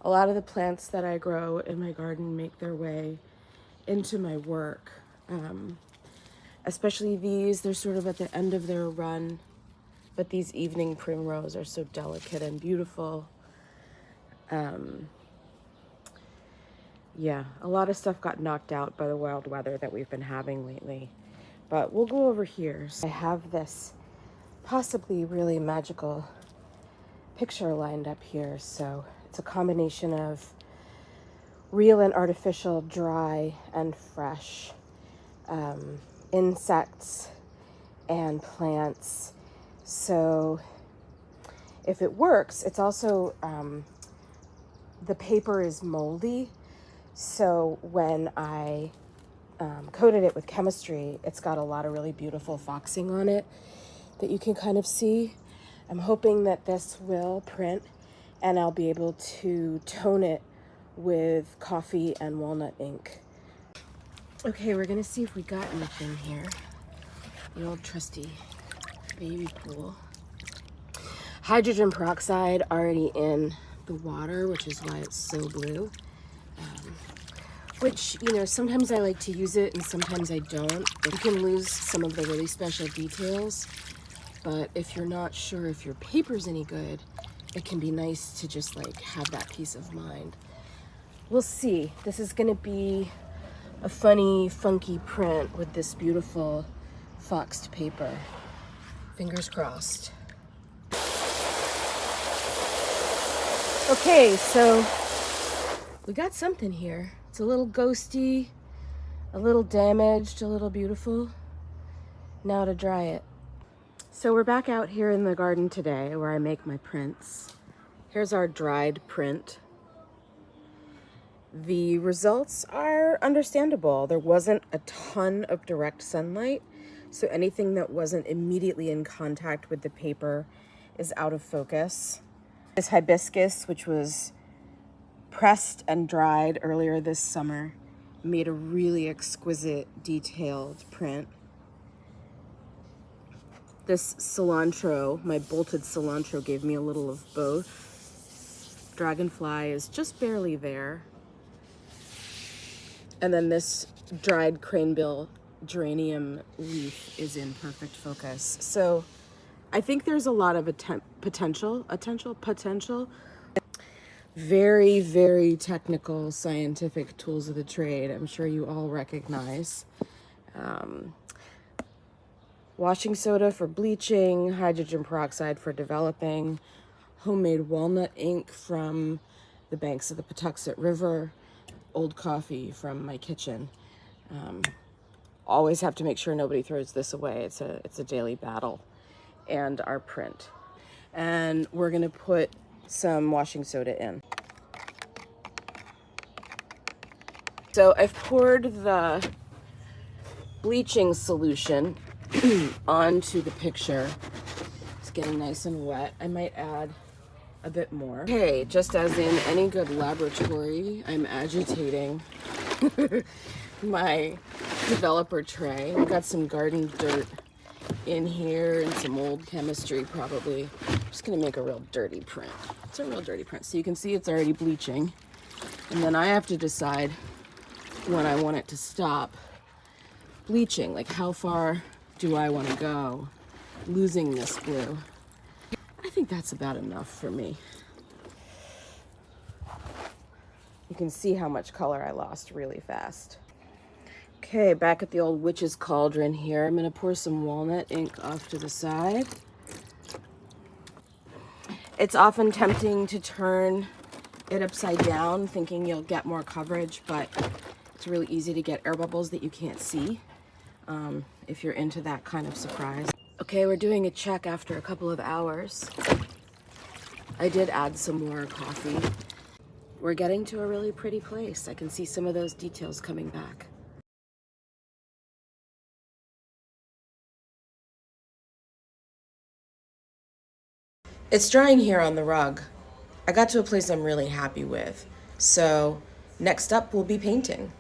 A lot of the plants that I grow in my garden make their way into my work. Especially these, they're sort of at the end of their run, but these evening primrose are so delicate and beautiful. Yeah, a lot of stuff got knocked out by the wild weather that we've been having lately. But we'll go over here. So I have this possibly really magical picture lined up here. So it's a combination of real and artificial, dry and fresh, insects and plants. So if it works, it's also, the paper is moldy. So when I coated it with chemistry, it's got a lot of really beautiful foxing on it that you can kind of see. I'm hoping that this will print and I'll be able to tone it with coffee and walnut ink. Okay, we're gonna see if we got anything here. The old trusty baby pool. Hydrogen peroxide already in the water, which is why it's so blue. Which, you know, sometimes I like to use it and sometimes I don't. You can lose some of the really special details, but if you're not sure if your paper's any good, it can be nice to just like have that peace of mind. We'll see. This is gonna be a funny, funky print with this beautiful foxed paper. Fingers crossed. Okay, so we got something here. It's a little ghosty, a little damaged, a little beautiful. Now to dry it. So we're back out here in the garden today where I make my prints. Here's our dried print. The results are understandable. There wasn't a ton of direct sunlight, so anything that wasn't immediately in contact with the paper is out of focus. This hibiscus, which was pressed and dried earlier this summer, made a really exquisite, detailed print. This cilantro, my bolted cilantro, gave me a little of both. Dragonfly is just barely there. And then this dried cranebill geranium leaf is in perfect focus. So I think there's a lot of potential. Very, very technical scientific tools of the trade. I'm sure you all recognize. Washing soda for bleaching, hydrogen peroxide for developing, homemade walnut ink from the banks of the Patuxent River, old coffee from my kitchen. Always have to make sure nobody throws this away. It's a daily battle. And our print. And we're gonna put some washing soda in. So I've poured the bleaching solution onto the picture. It's getting nice and wet. I might add a bit more. Okay, just as in any good laboratory, I'm agitating my developer tray. We've got some garden dirt in here and some old chemistry probably. I'm just gonna make a real dirty print. It's a real dirty print. So you can see it's already bleaching. And then I have to decide when I want it to stop bleaching. Like how far do I want to go losing this blue? I think that's about enough for me. You can see how much color I lost really fast. Okay, back at the old witch's cauldron here. I'm gonna pour some walnut ink off to the side. It's often tempting to turn it upside down, thinking you'll get more coverage, but it's really easy to get air bubbles that you can't see if you're into that kind of surprise. Okay, we're doing a check after a couple of hours. I did add some more coffee. We're getting to a really pretty place. I can see some of those details coming back. It's drying here on the rug. I got to a place I'm really happy with. So next up will be painting.